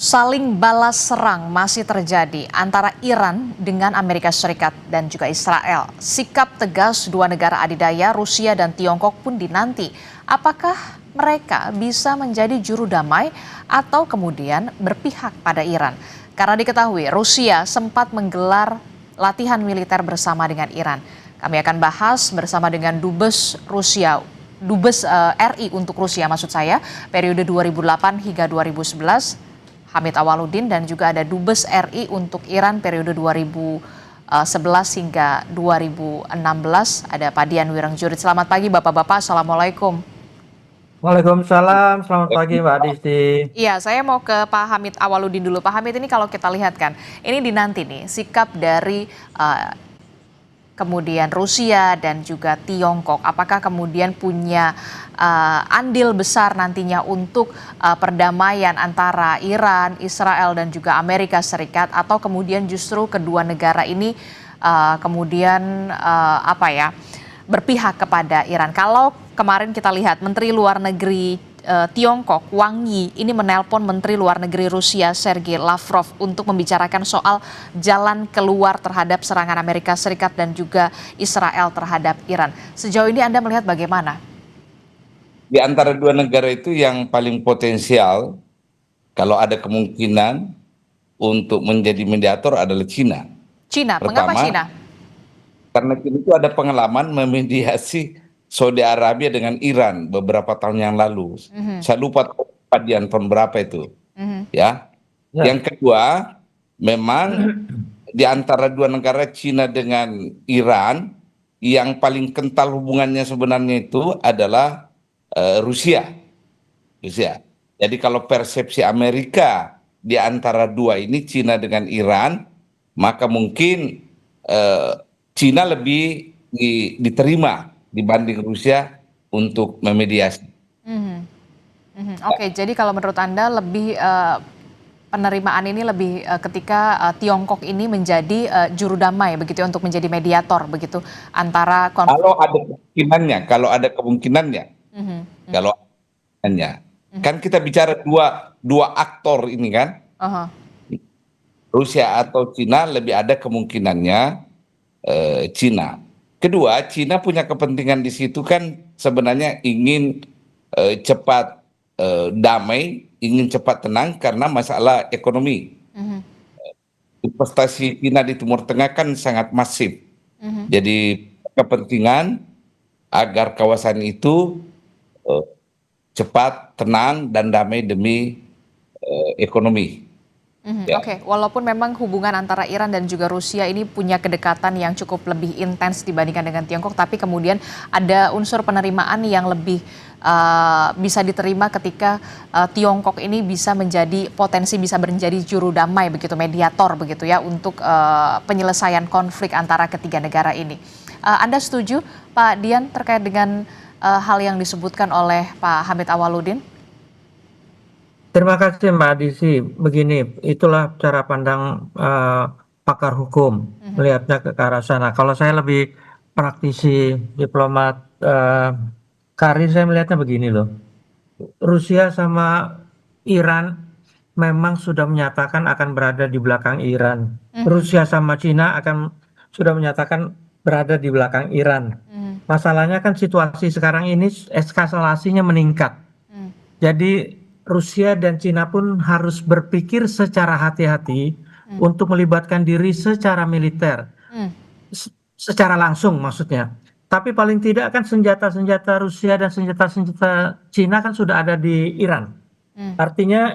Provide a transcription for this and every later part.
Saling balas serang masih terjadi antara Iran dengan Amerika Serikat dan juga Israel. Sikap tegas dua negara adidaya, Rusia dan Tiongkok pun dinanti. Apakah mereka bisa menjadi juru damai atau kemudian berpihak pada Iran? Karena diketahui Rusia sempat menggelar latihan militer bersama dengan Iran. Kami akan bahas bersama dengan Dubes RI untuk Rusia maksud saya, periode 2008 hingga 2011. Hamid Awaludin, dan juga ada Dubes RI untuk Iran periode 2011 hingga 2016 ada Pak Dian Wirengjurit. Selamat pagi Bapak-bapak, Assalamualaikum. Waalaikumsalam, selamat pagi Mbak Disti. Iya, saya mau ke Pak Hamid Awaludin dulu. Pak Hamid, ini kalau kita lihat kan, ini dinanti nih sikap dari kemudian Rusia dan juga Tiongkok. Apakah kemudian punya andil besar nantinya untuk perdamaian antara Iran, Israel dan juga Amerika Serikat, atau kemudian justru kedua negara ini kemudian berpihak kepada Iran? Kalau kemarin kita lihat Menteri Luar Negeri Tiongkok, Wang Yi, ini menelpon Menteri Luar Negeri Rusia, Sergei Lavrov, untuk membicarakan soal jalan keluar terhadap serangan Amerika Serikat dan juga Israel terhadap Iran. Sejauh ini Anda melihat bagaimana? Di antara dua negara itu yang paling potensial, kalau ada kemungkinan untuk menjadi mediator adalah Cina. Cina, mengapa Cina? Karena Cina itu ada pengalaman memediasi Saudi Arabia dengan Iran beberapa tahun yang lalu. Saya lupa tahun berapa itu. Ya. Yang kedua, memang di antara dua negara Cina dengan Iran, yang paling kental hubungannya sebenarnya itu adalah Rusia. Jadi kalau persepsi Amerika di antara dua ini, Cina dengan Iran, maka mungkin Cina lebih diterima dibanding Rusia untuk memediasi. Oke, jadi kalau menurut Anda lebih penerimaan ini lebih ketika Tiongkok ini menjadi juru damai begitu ya, untuk menjadi mediator begitu antara konflik. Kalau ada kemungkinannya, kan kita bicara dua aktor ini kan, Rusia atau Cina, lebih ada kemungkinannya Cina. Kedua, Cina punya kepentingan di situ kan, sebenarnya ingin cepat damai, ingin cepat tenang karena masalah ekonomi. Investasi Cina di Timur Tengah kan sangat masif. Jadi kepentingan agar kawasan itu cepat, tenang, dan damai demi ekonomi. Oke, walaupun memang hubungan antara Iran dan juga Rusia ini punya kedekatan yang cukup lebih intens dibandingkan dengan Tiongkok, tapi kemudian ada unsur penerimaan yang lebih bisa diterima ketika Tiongkok ini bisa menjadi bisa menjadi juru damai begitu, mediator begitu ya, untuk penyelesaian konflik antara ketiga negara ini. Anda setuju Pak Dian terkait dengan hal yang disebutkan oleh Pak Hamid Awaludin? Terima kasih Mbak Disti. Begini, itulah cara pandang pakar hukum melihatnya ke arah sana. Kalau saya lebih praktisi diplomat karir, saya melihatnya begini loh. Rusia sama Iran memang sudah menyatakan akan berada di belakang Iran. Rusia sama Cina sudah menyatakan berada di belakang Iran. Masalahnya kan situasi sekarang ini eskalasinya meningkat. Jadi Rusia dan Cina pun harus berpikir secara hati-hati untuk melibatkan diri secara militer, secara langsung maksudnya. Tapi paling tidak kan senjata-senjata Rusia dan senjata-senjata Cina kan sudah ada di Iran. Artinya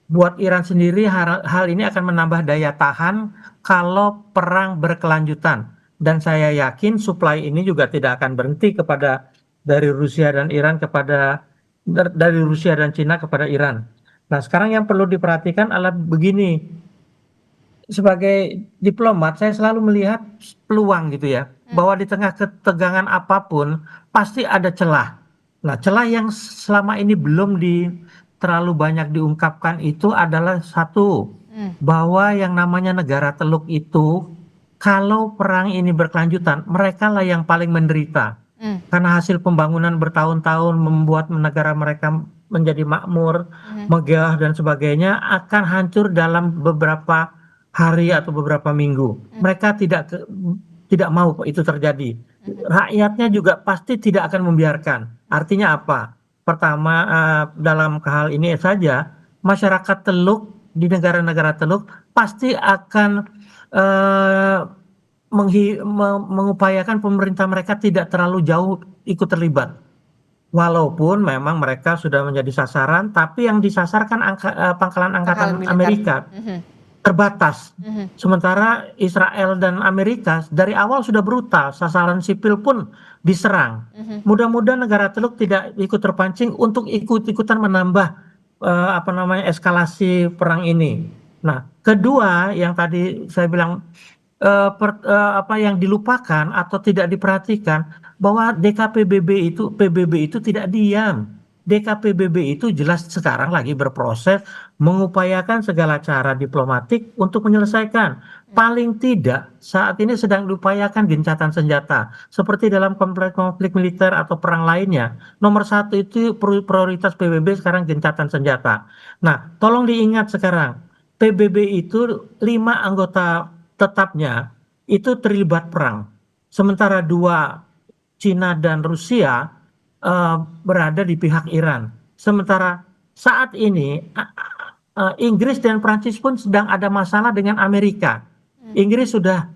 buat Iran sendiri hal ini akan menambah daya tahan kalau perang berkelanjutan. Dan saya yakin supply ini juga tidak akan berhenti dari Rusia dan Iran dari Rusia dan Cina kepada Iran. Nah, sekarang yang perlu diperhatikan adalah begini. Sebagai diplomat, saya selalu melihat peluang gitu ya, bahwa di tengah ketegangan apapun pasti ada celah. Nah, celah yang selama ini belum terlalu banyak diungkapkan itu adalah satu, bahwa yang namanya negara teluk itu, kalau perang ini berkelanjutan, mereka lah yang paling menderita. Karena hasil pembangunan bertahun-tahun membuat negara mereka menjadi makmur, megah dan sebagainya akan hancur dalam beberapa hari atau beberapa minggu. Mereka tidak mau itu terjadi. Rakyatnya juga pasti tidak akan membiarkan. Artinya apa? Pertama, dalam hal ini saja, masyarakat Teluk di negara-negara Teluk pasti akan eh, mengupayakan pemerintah mereka tidak terlalu jauh ikut terlibat. Walaupun memang mereka sudah menjadi sasaran, tapi yang disasarkan pangkalan angkatan militer. Amerika terbatas. Sementara Israel dan Amerika dari awal sudah brutal, sasaran sipil pun diserang. Mudah-mudahan negara Teluk tidak ikut terpancing untuk ikut-ikutan menambah eskalasi perang ini. Nah, kedua yang tadi saya bilang yang dilupakan atau tidak diperhatikan bahwa PBB itu tidak diam. DKPBB itu jelas sekarang lagi berproses mengupayakan segala cara diplomatik untuk menyelesaikan. Paling tidak saat ini sedang diupayakan gencatan senjata. Seperti dalam konflik militer atau perang lainnya. Nomor satu itu prioritas PBB sekarang gencatan senjata. Nah, tolong diingat sekarang, PBB itu 5 anggota tetapnya itu terlibat perang. Sementara 2, Cina dan Rusia, berada di pihak Iran. Sementara saat ini Inggris dan Prancis pun sedang ada masalah dengan Amerika. Inggris sudah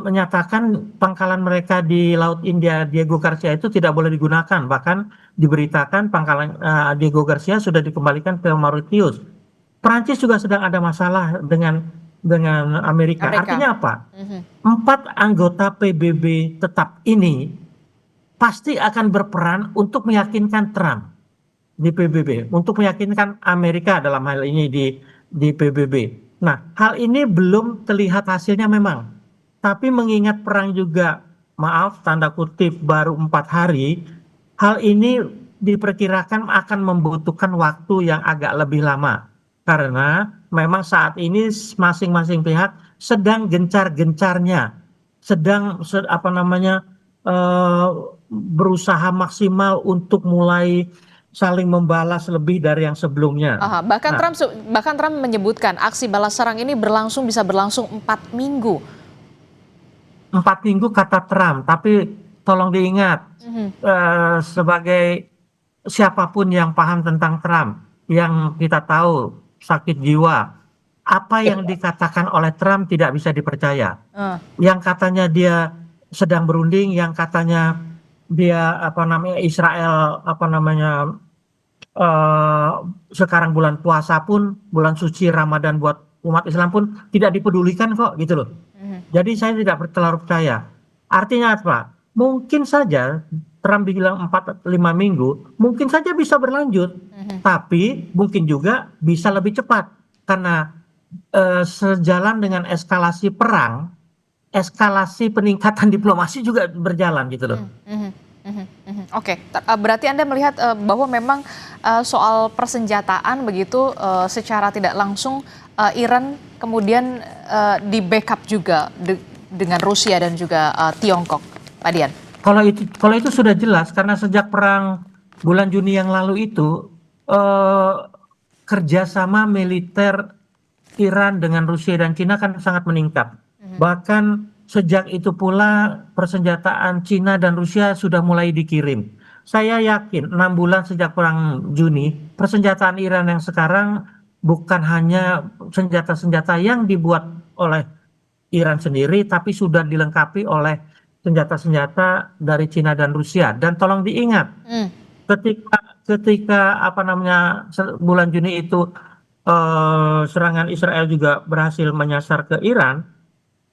menyatakan pangkalan mereka di Laut India Diego Garcia itu tidak boleh digunakan. Bahkan diberitakan pangkalan Diego Garcia sudah dikembalikan ke Mauritius. Prancis juga sedang ada masalah dengan Amerika. Artinya apa? 4 anggota PBB tetap ini pasti akan berperan untuk meyakinkan Trump di PBB, untuk meyakinkan Amerika dalam hal ini di PBB. Nah, hal ini belum terlihat hasilnya memang, tapi mengingat perang juga, maaf tanda kutip baru 4 hari, hal ini diperkirakan akan membutuhkan waktu yang agak lebih lama, karena memang saat ini masing-masing pihak sedang gencar-gencarnya, sedang berusaha maksimal untuk mulai saling membalas lebih dari yang sebelumnya. Bahkan Trump menyebutkan aksi balas serang ini bisa berlangsung 4 minggu. 4 minggu kata Trump, tapi tolong diingat, sebagai siapapun yang paham tentang Trump, yang kita tahu sakit jiwa, apa yang dikatakan oleh Trump tidak bisa dipercaya. Yang katanya dia sedang berunding, yang katanya dia Israel sekarang bulan puasa pun, bulan suci Ramadan buat umat Islam pun tidak dipedulikan kok, gitu loh. Jadi saya tidak terlalu percaya. Artinya apa? Mungkin saja Trump bilang 4-5 minggu, mungkin saja bisa berlanjut, tapi mungkin juga bisa lebih cepat karena sejalan dengan eskalasi perang, eskalasi peningkatan diplomasi juga berjalan, gitu loh. Oke, berarti Anda melihat bahwa memang soal persenjataan begitu secara tidak langsung Iran kemudian di backup juga dengan Rusia dan juga Tiongkok, Pak Dian. Kalau itu sudah jelas karena sejak perang bulan Juni yang lalu itu kerjasama militer Iran dengan Rusia dan Cina kan sangat meningkat. Bahkan sejak itu pula persenjataan Cina dan Rusia sudah mulai dikirim. Saya yakin 6 bulan sejak perang Juni, persenjataan Iran yang sekarang bukan hanya senjata-senjata yang dibuat oleh Iran sendiri, tapi sudah dilengkapi oleh senjata-senjata dari Cina dan Rusia. Dan tolong diingat, ketika bulan Juni itu serangan Israel juga berhasil menyasar ke Iran,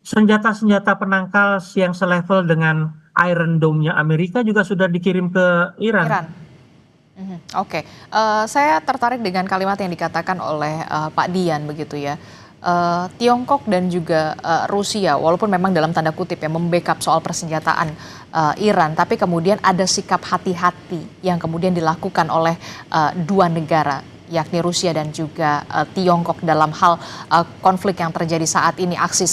senjata-senjata penangkal yang selevel dengan Iron Dome-nya Amerika juga sudah dikirim ke Iran. Oke. Saya tertarik dengan kalimat yang dikatakan oleh Pak Dian begitu ya. Tiongkok dan juga Rusia, walaupun memang dalam tanda kutip ya membackup soal persenjataan Iran, tapi kemudian ada sikap hati-hati yang kemudian dilakukan oleh 2 negara yakni Rusia dan juga Tiongkok dalam hal konflik yang terjadi saat ini, aksi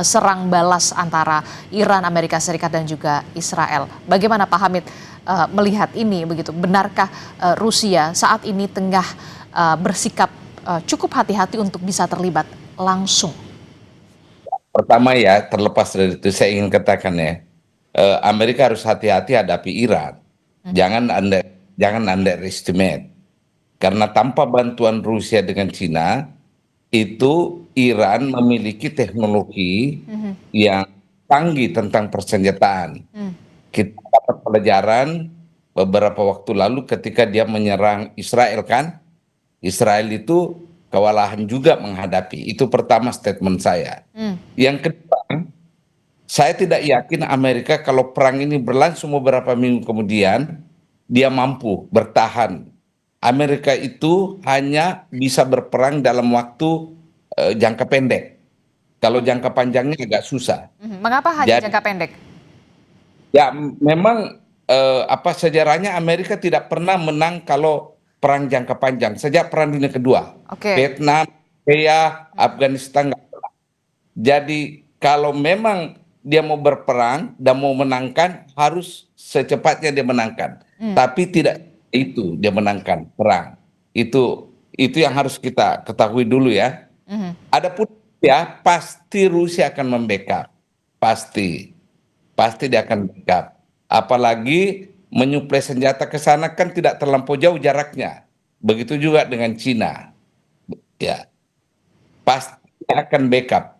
serang balas antara Iran, Amerika Serikat dan juga Israel. Bagaimana Pak Hamid melihat ini begitu? Benarkah Rusia saat ini tengah bersikap cukup hati-hati untuk bisa terlibat langsung? Pertama ya, terlepas dari itu saya ingin katakan ya, Amerika harus hati-hati hadapi Iran. Jangan underestimate. Karena tanpa bantuan Rusia dengan Cina, itu Iran memiliki teknologi yang canggih tentang persenjataan. Kita dapat pelajaran beberapa waktu lalu ketika dia menyerang Israel kan. Israel itu kewalahan juga menghadapi. Itu pertama statement saya. Yang kedua, saya tidak yakin Amerika kalau perang ini berlangsung beberapa minggu kemudian, dia mampu bertahan. Amerika itu hanya bisa berperang dalam waktu jangka pendek. Kalau jangka panjangnya agak susah. Mengapa hanya jangka pendek? Ya memang sejarahnya Amerika tidak pernah menang kalau perang jangka panjang. Sejak Perang Dunia Kedua, Vietnam, Korea, Afghanistan nggak pernah. Jadi kalau memang dia mau berperang dan mau menangkan, harus secepatnya dia menangkan. Tapi tidak itu dia menangkan perang. Itu yang harus kita ketahui dulu ya. Adapun ya pasti Rusia akan membackup, pasti dia akan backup. Apalagi menyuplai senjata ke sana kan tidak terlampau jauh jaraknya. Begitu juga dengan Cina, ya pasti akan backup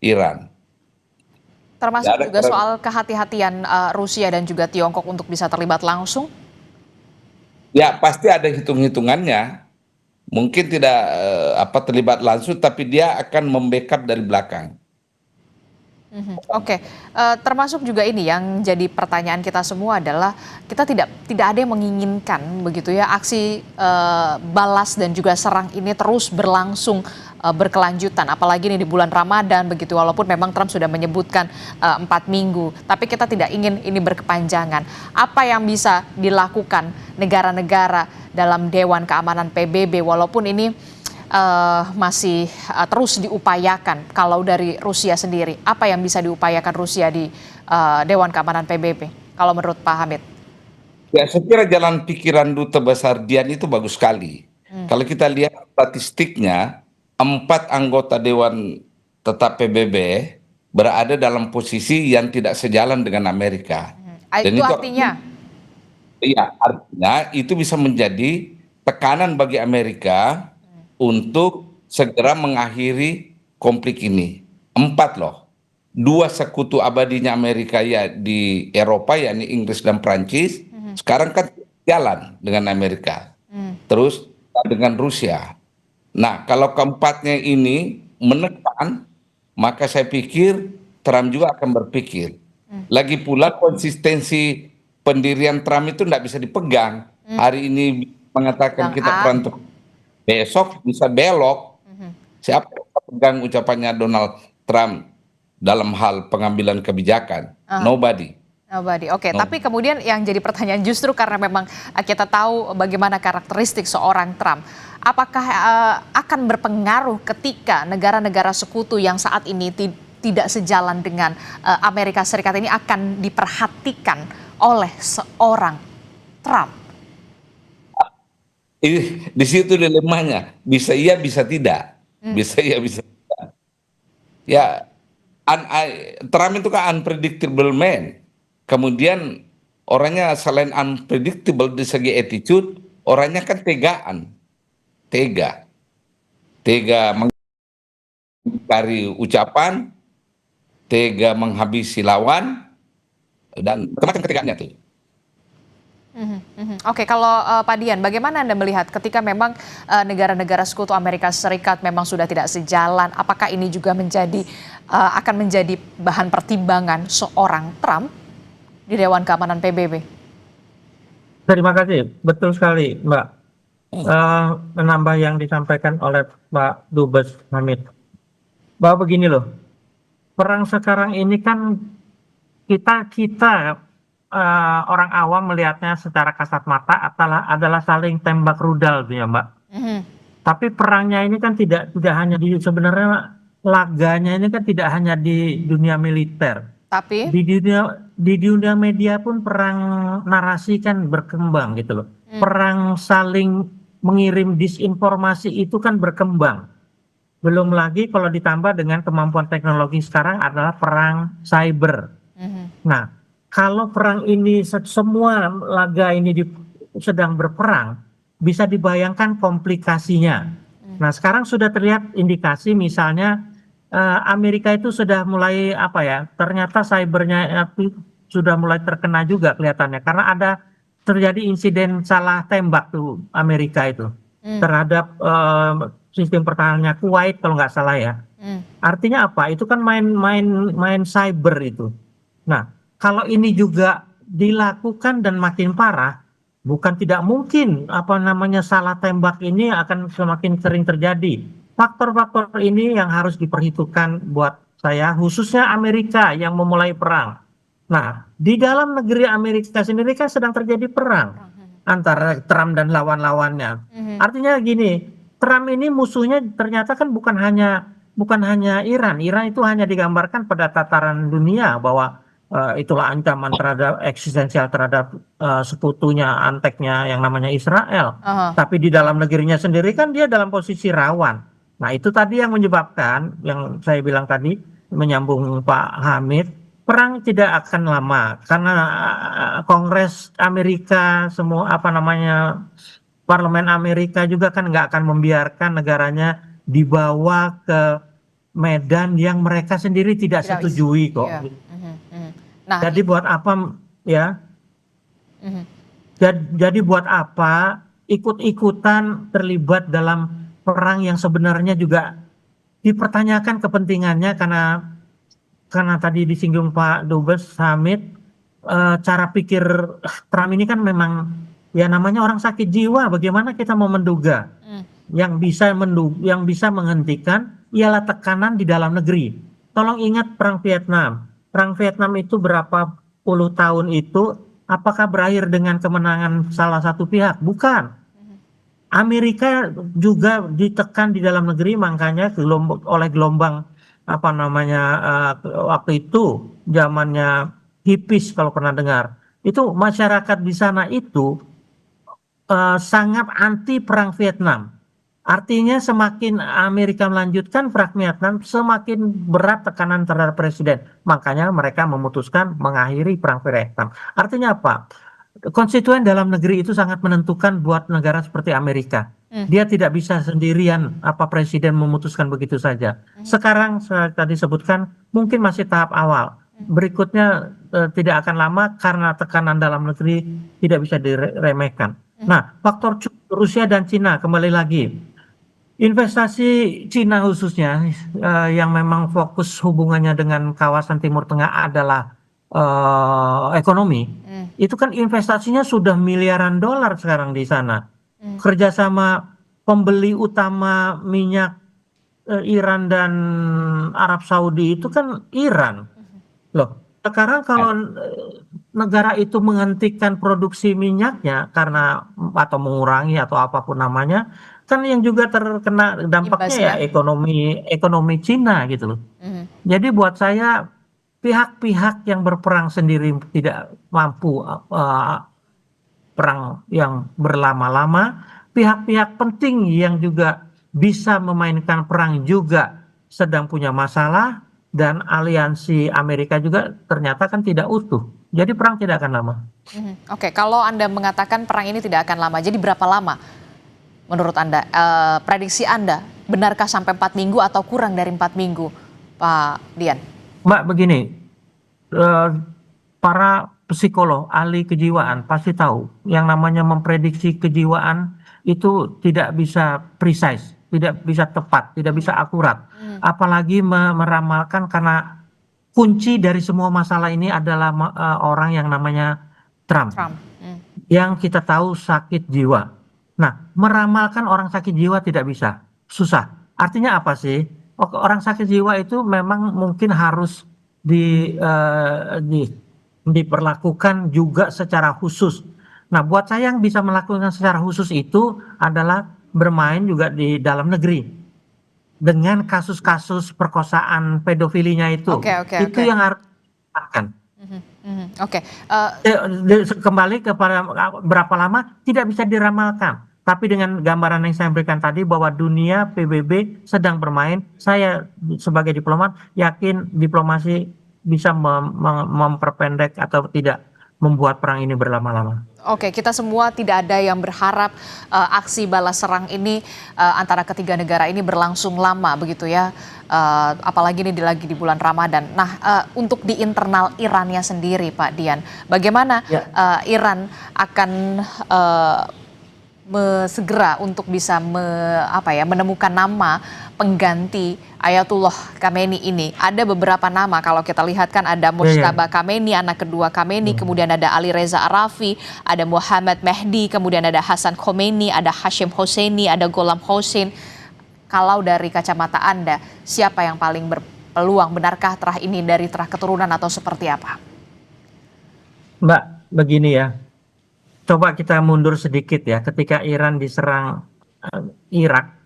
Iran. Termasuk juga soal kehati-hatian Rusia dan juga Tiongkok untuk bisa terlibat langsung? Ya pasti ada hitung-hitungannya. Mungkin tidak terlibat langsung, tapi dia akan membackup dari belakang. Oke, termasuk juga ini yang jadi pertanyaan kita semua adalah kita tidak ada yang menginginkan begitu ya aksi balas dan juga serang ini terus berlangsung berkelanjutan, apalagi ini di bulan Ramadan begitu, walaupun memang Trump sudah menyebutkan 4 minggu, tapi kita tidak ingin ini berkepanjangan. Apa yang bisa dilakukan negara-negara dalam Dewan Keamanan PBB walaupun ini masih terus diupayakan? Kalau dari Rusia sendiri, apa yang bisa diupayakan Rusia di Dewan Keamanan PBB kalau menurut Pak Hamid? Ya, saya kira jalan pikiran Duta Besar Dian itu bagus sekali. Kalau kita lihat statistiknya, 4 anggota Dewan Tetap PBB berada dalam posisi yang tidak sejalan dengan Amerika. Dan itu artinya? Iya, artinya itu bisa menjadi tekanan bagi Amerika untuk segera mengakhiri konflik ini. 4 loh. 2 sekutu abadinya Amerika ya di Eropa, yakni Inggris dan Prancis, sekarang kan jalan dengan Amerika. Terus dengan Rusia. Nah, kalau keempatnya ini menekan, maka saya pikir Trump juga akan berpikir. Lagi pula konsistensi pendirian Trump itu tidak bisa dipegang. Hari ini mengatakan kita perang, besok bisa belok. Siapa yang pegang ucapannya Donald Trump dalam hal pengambilan kebijakan? Nobody. Oke, tapi kemudian yang jadi pertanyaan justru karena memang kita tahu bagaimana karakteristik seorang Trump. Apakah akan berpengaruh ketika negara-negara sekutu yang saat ini tidak sejalan dengan Amerika Serikat ini akan diperhatikan oleh seorang Trump? Di situ dilemanya, bisa iya bisa tidak, bisa iya bisa tidak. Ya, Trump itu kan unpredictable man. Kemudian orangnya selain unpredictable di segi attitude, orangnya kan tega mengingkari ucapan, tega menghabisi lawan, dan macam-macam ketegaannya tuh. Oke, kalau Pak Dian, bagaimana Anda melihat ketika memang negara-negara sekutu Amerika Serikat memang sudah tidak sejalan, apakah ini juga akan menjadi bahan pertimbangan seorang Trump di Dewan Keamanan PBB? Terima kasih, betul sekali Mbak. Menambah yang disampaikan oleh Pak Dubes Hamid, bahwa begini loh, perang sekarang ini kan kita orang awam melihatnya secara kasat mata adalah saling tembak rudal ya Mbak. Mhm. Tapi perangnya ini kan tidak hanya sebenarnya laganya ini kan tidak hanya di dunia militer. Tapi Di dunia media pun perang narasi kan berkembang gitu loh. Perang saling mengirim disinformasi itu kan berkembang. Belum lagi kalau ditambah dengan kemampuan teknologi sekarang adalah perang cyber. Mhm. Nah, kalau perang ini semua laga ini sedang berperang, bisa dibayangkan komplikasinya. Nah, sekarang sudah terlihat indikasi misalnya Amerika itu sudah mulai apa ya? Ternyata cybernya itu sudah mulai terkena juga kelihatannya karena ada terjadi insiden salah tembak tuh Amerika itu terhadap sistem pertahanannya Kuwait kalau nggak salah ya. Mhm. Artinya apa? Itu kan main cyber itu. Nah, kalau ini juga dilakukan dan makin parah, bukan tidak mungkin apa namanya salah tembak ini akan semakin sering terjadi. Faktor-faktor ini yang harus diperhitungkan buat saya, khususnya Amerika yang memulai perang. Nah, di dalam negeri Amerika sendiri kan sedang terjadi perang antara Trump dan lawan-lawannya. Mhm. Artinya gini, Trump ini musuhnya ternyata kan bukan hanya Iran. Iran itu hanya digambarkan pada tataran dunia bahwa itulah ancaman terhadap eksistensial terhadap sekutunya, anteknya yang namanya Israel. Aha. Tapi di dalam negerinya sendiri kan dia dalam posisi rawan. Nah, itu tadi yang menyebabkan yang saya bilang tadi menyambung Pak Hamid, perang tidak akan lama karena Kongres Amerika semua apa namanya Parlemen Amerika juga kan nggak akan membiarkan negaranya dibawa ke medan yang mereka sendiri tidak Tidak setujui kok. iya. Mhm. Mhm. Nah, Jadi buat apa ya? mhm. Jadi buat apa ikut-ikutan terlibat dalam perang yang sebenarnya juga dipertanyakan kepentingannya karena tadi disinggung Pak Dubes Hamid, cara pikir Trump ini kan memang ya namanya orang sakit jiwa. Bagaimana kita mau menduga Mhm. yang bisa menghentikan ialah tekanan di dalam negeri. Tolong ingat perang Vietnam. Perang Vietnam itu berapa puluh tahun itu apakah berakhir dengan kemenangan salah satu pihak? Bukan. Amerika juga ditekan di dalam negeri makanya oleh gelombang apa namanya waktu itu zamannya hippies kalau pernah dengar. Itu masyarakat di sana itu sangat anti perang Vietnam. Artinya semakin Amerika melanjutkan perang Vietnam, semakin berat tekanan terhadap presiden. Makanya mereka memutuskan mengakhiri perang Vietnam. Artinya apa? Konstituen dalam negeri itu sangat menentukan buat negara seperti Amerika. Mhm. Dia tidak bisa sendirian apa presiden memutuskan begitu saja. Sekarang saya tadi sebutkan mungkin masih tahap awal. Berikutnya tidak akan lama karena tekanan dalam negeri tidak bisa diremehkan. Nah, faktor Rusia dan Cina kembali lagi. Investasi Cina khususnya yang memang fokus hubungannya dengan kawasan Timur Tengah adalah ekonomi. Itu kan investasinya sudah miliaran dolar sekarang di sana. Kerjasama pembeli utama minyak Iran dan Arab Saudi itu kan Iran. Loh, sekarang kalau negara itu menghentikan produksi minyaknya karena atau mengurangi atau apapun namanya, kan yang juga terkena dampaknya ya Imbasnya. ekonomi Cina gitu loh. Mhm. Jadi buat saya pihak-pihak yang berperang sendiri tidak mampu perang yang berlama-lama, pihak-pihak penting yang juga bisa memainkan perang juga sedang punya masalah dan aliansi Amerika juga ternyata kan tidak utuh. Jadi perang tidak akan lama. Mhm. Oke, kalau Anda mengatakan perang ini tidak akan lama, jadi berapa lama menurut Anda? Prediksi Anda, benarkah sampai 4 minggu atau kurang dari 4 minggu, Pak Dian? Mbak begini, eh, para psikolog, ahli kejiwaan pasti tahu yang namanya memprediksi kejiwaan itu tidak bisa precise, tidak bisa tepat, tidak bisa akurat. Apalagi meramalkan karena kunci dari semua masalah ini adalah orang yang namanya Trump, Trump. yang kita tahu sakit jiwa. Nah, meramalkan orang sakit jiwa tidak bisa, susah. Artinya apa sih? Orang sakit jiwa itu memang mungkin harus diperlakukan juga secara khusus. Nah, buat saya yang bisa melakukan secara khusus itu adalah bermain juga di dalam negeri dengan kasus-kasus perkosaan pedofilinya itu. Itu yang harus dilakukan. Oke. Kembali kepada berapa lama tidak bisa diramalkan. Tapi dengan gambaran yang saya berikan tadi bahwa dunia PBB sedang bermain, saya sebagai diplomat yakin diplomasi bisa memperpendek atau tidak membuat perang ini berlama-lama. Oke, kita semua tidak ada yang berharap aksi balas serang ini antara ketiga negara ini berlangsung lama begitu ya. Apalagi ini lagi di bulan Ramadan. Nah, untuk di internal Irannya sendiri, Pak Dian, bagaimana Iran akan segera untuk bisa menemukan nama pengganti Ayatullah Khamenei ini? Ada beberapa nama, kalau kita lihat kan ada Mujtaba Khamenei, anak kedua Khamenei, kemudian ada Ali Reza Arafi, ada Muhammad Mehdi, kemudian ada Hasan Khomeini, ada Hashim Hosseini, ada Gholam Hossein. Kalau dari kacamata Anda, siapa yang paling berpeluang? Benarkah terah ini dari terah keturunan atau seperti apa? Mbak, begini ya. Coba kita mundur sedikit ya, ketika Iran diserang Irak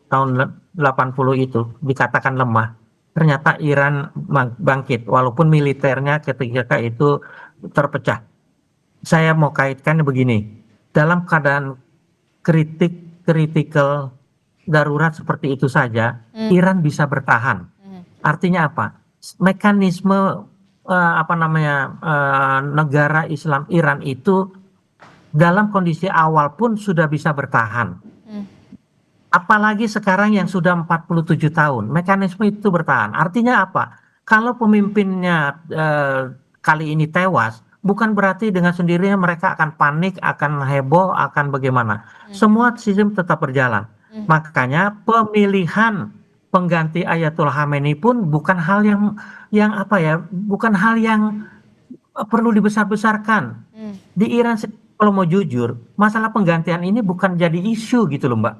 tahun 80 itu dikatakan lemah. Ternyata Iran bangkit walaupun militernya ketika itu terpecah. Saya mau kaitkan begini. Dalam keadaan kritikal darurat seperti itu saja, Iran bisa bertahan. Artinya apa? Mekanisme negara Islam Iran itu dalam kondisi awal pun sudah bisa bertahan. Apalagi sekarang yang sudah 47 tahun, mekanisme itu bertahan. Artinya apa? Kalau pemimpinnya kali ini tewas, bukan berarti dengan sendirinya mereka akan panik, akan heboh, akan bagaimana. Semua sistem tetap berjalan. Makanya pemilihan pengganti Ayatullah Khamenei pun bukan hal bukan hal yang perlu dibesar-besarkan. Di Iran, kalau mau jujur, masalah penggantian ini bukan jadi isu gitu loh, Mbak.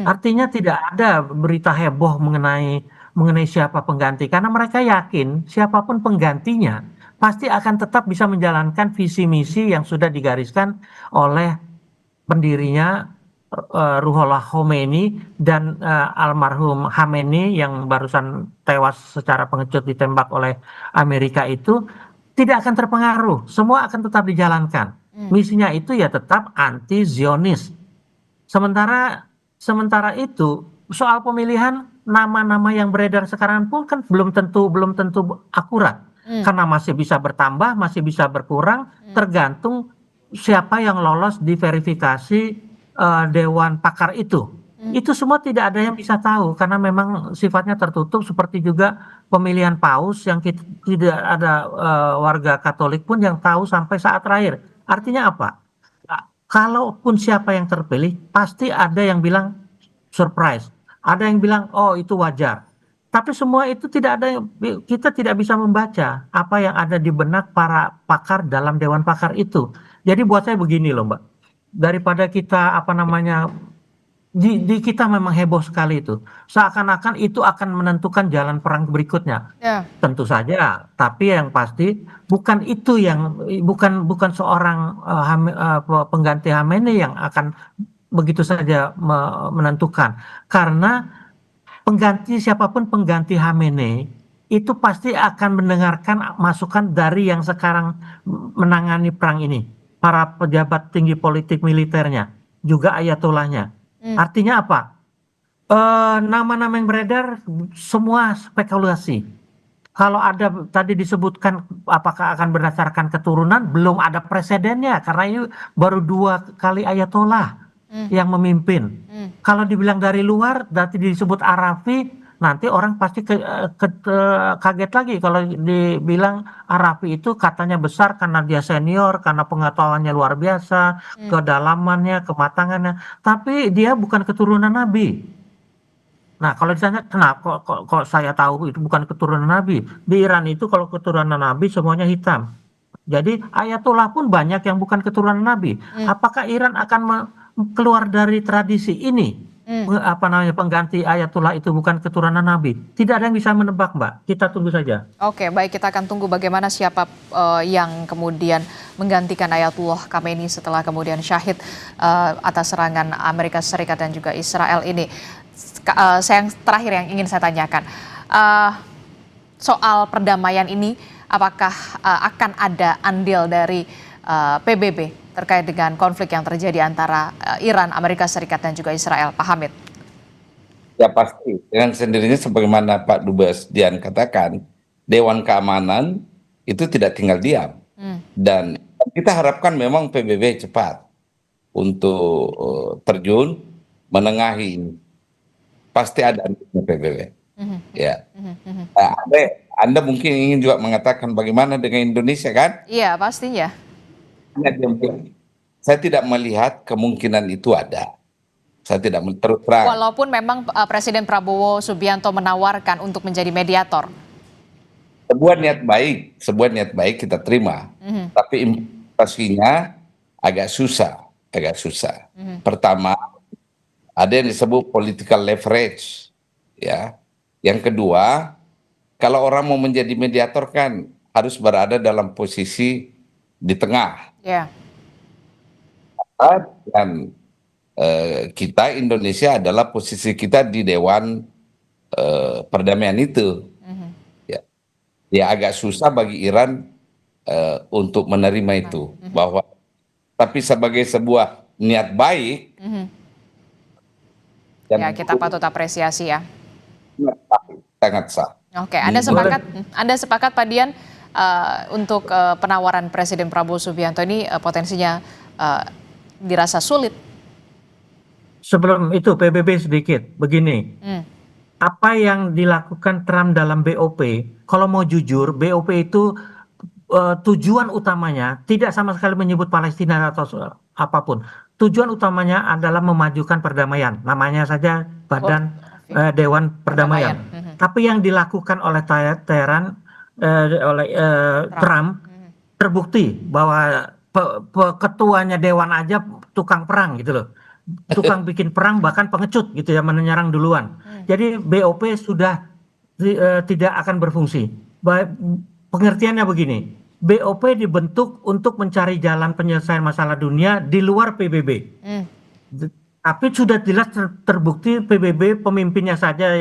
Artinya tidak ada berita heboh mengenai siapa pengganti, karena mereka yakin siapapun penggantinya pasti akan tetap bisa menjalankan visi misi yang sudah digariskan oleh pendirinya Ruhollah Khomeini dan almarhum Khamenei yang barusan tewas secara pengecut ditembak oleh Amerika itu tidak akan terpengaruh, semua akan tetap dijalankan. Misinya itu ya tetap anti Zionis. Sementara itu soal pemilihan nama-nama yang beredar sekarang pun kan belum tentu akurat. Karena masih bisa bertambah, masih bisa berkurang, tergantung siapa yang lolos di verifikasi dewan pakar itu. Itu semua tidak ada yang bisa tahu karena memang sifatnya tertutup, seperti juga pemilihan paus yang tidak ada warga Katolik pun yang tahu sampai saat terakhir. Artinya apa? Kalaupun siapa yang terpilih, pasti ada yang bilang surprise, ada yang bilang oh itu wajar. Tapi semua itu kita tidak bisa membaca apa yang ada di benak para pakar dalam dewan pakar itu. Jadi buat saya begini loh, Mbak, daripada kita di kita memang heboh sekali itu, seakan-akan itu akan menentukan jalan perang berikutnya. Tentu saja, tapi yang pasti bukan seorang pengganti Khamenei yang akan begitu saja menentukan, karena siapapun pengganti Khamenei itu pasti akan mendengarkan masukan dari yang sekarang menangani perang ini, para pejabat tinggi politik militernya, juga ayatollahnya. Artinya apa? Nama-nama yang beredar semua spekulasi. Kalau ada tadi disebutkan apakah akan berdasarkan keturunan, belum ada presidennya karena ini baru 2 kali ayatollah yang memimpin. Kalau dibilang dari luar, nanti disebut Arafi, nanti orang pasti kaget lagi kalau dibilang Arafi itu katanya besar karena dia senior, karena pengetahuannya luar biasa, kedalamannya, kematangannya, tapi dia bukan keturunan Nabi. Nah, kalau ditanya kenapa kok saya tahu itu bukan keturunan Nabi, di Iran itu kalau keturunan Nabi semuanya hitam. Jadi ayatollah pun banyak yang bukan keturunan Nabi. Apakah Iran akan keluar dari tradisi ini? pengganti Ayatullah itu bukan keturunan Nabi. Tidak ada yang bisa menebak, Mbak. Kita tunggu saja. Oke, baik, kita akan tunggu bagaimana siapa yang kemudian menggantikan Ayatullah Khamenei setelah kemudian syahid atas serangan Amerika Serikat dan juga Israel ini. Yang terakhir yang ingin saya tanyakan, soal perdamaian ini, apakah akan ada andil dari PBB terkait dengan konflik yang terjadi antara Iran, Amerika Serikat, dan juga Israel, Pak Hamid? Ya pasti, dengan sendirinya sebagaimana Pak Dubes Dian katakan, Dewan Keamanan itu tidak tinggal diam. Dan kita harapkan memang PBB cepat untuk terjun, menengahi ini. Pasti ada PBB. Ya. Anda mungkin ingin juga mengatakan bagaimana dengan Indonesia, kan? Iya, pastinya. Saya tidak melihat kemungkinan itu ada. Saya tidak terus terang. Walaupun memang Presiden Prabowo Subianto menawarkan untuk menjadi mediator. Sebuah niat baik kita terima. Tapi implementasinya agak susah. Pertama, ada yang disebut political leverage. Ya. Yang kedua, kalau orang mau menjadi mediator kan harus berada dalam posisi di tengah. Yeah. Dan kita Indonesia adalah posisi kita di Dewan Perdamaian itu. Ya agak susah bagi Iran untuk menerima itu. Tapi sebagai sebuah niat baik, ya kita patut apresiasi ya. Sangat sah. Oke, Anda sepakat Pak Dian untuk penawaran Presiden Prabowo Subianto ini potensinya dirasa sulit? Sebelum itu PBB sedikit, begini. Apa yang dilakukan Trump dalam BOP, kalau mau jujur, BOP itu tujuan utamanya tidak sama sekali menyebut Palestina atau apapun. Tujuan utamanya adalah memajukan perdamaian. Namanya saja Badan Dewan Perdamaian. Tapi yang dilakukan oleh Trump terbukti bahwa ketuanya Dewan aja tukang perang gitu loh. Tukang bikin perang, bahkan pengecut gitu ya, menyerang duluan. Jadi BOP sudah tidak akan berfungsi. Pengertiannya begini, BOP dibentuk untuk mencari jalan penyelesaian masalah dunia di luar PBB. Tapi sudah jelas terbukti PBB pemimpinnya saja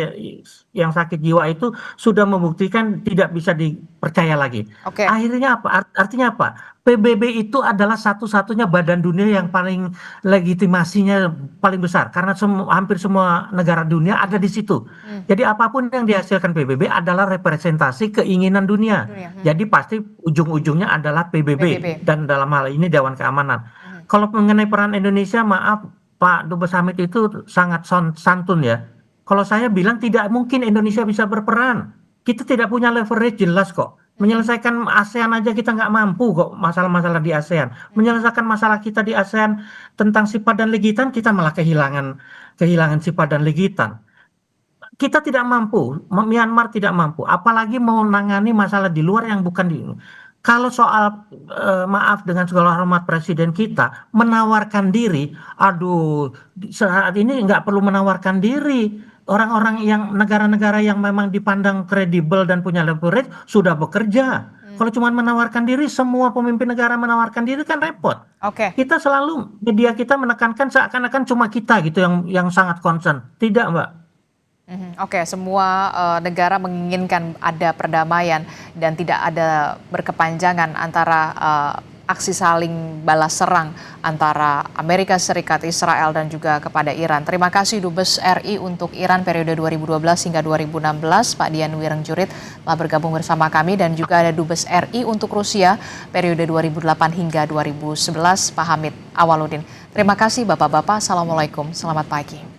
yang sakit jiwa itu sudah membuktikan tidak bisa dipercaya lagi. Akhirnya apa? Artinya apa? PBB itu adalah satu-satunya badan dunia yang paling legitimasinya paling besar karena hampir semua negara dunia ada di situ. Jadi apapun yang dihasilkan PBB adalah representasi keinginan dunia. Jadi pasti ujung-ujungnya adalah PBB dan dalam hal ini Dewan Keamanan. Kalau mengenai peran Indonesia, maaf Pak Dubes Hamid itu sangat santun ya. Kalau saya bilang tidak mungkin Indonesia bisa berperan. Kita tidak punya leverage jelas kok. Menyelesaikan ASEAN aja kita nggak mampu kok masalah-masalah di ASEAN. Menyelesaikan masalah kita di ASEAN tentang sifat dan legitan kita malah kehilangan sifat dan legitan. Kita tidak mampu, Myanmar tidak mampu. Apalagi mau menangani masalah di luar yang bukan di. Kalau soal maaf dengan segala hormat Presiden kita menawarkan diri, aduh saat ini nggak perlu menawarkan diri. Orang-orang yang negara-negara yang memang dipandang kredibel dan punya leverage sudah bekerja. Kalau cuma menawarkan diri, semua pemimpin negara menawarkan diri kan repot. Kita selalu media kita menekankan seakan-akan cuma kita gitu yang sangat concern. Tidak, Mbak. Semua negara menginginkan ada perdamaian dan tidak ada berkepanjangan antara aksi saling balas serang antara Amerika Serikat, Israel, dan juga kepada Iran. Terima kasih Dubes RI untuk Iran periode 2012 hingga 2016, Pak Dian Wirengjurith telah bergabung bersama kami, dan juga ada Dubes RI untuk Rusia periode 2008 hingga 2011, Pak Hamid Awaludin. Terima kasih Bapak-Bapak, Assalamualaikum, selamat pagi.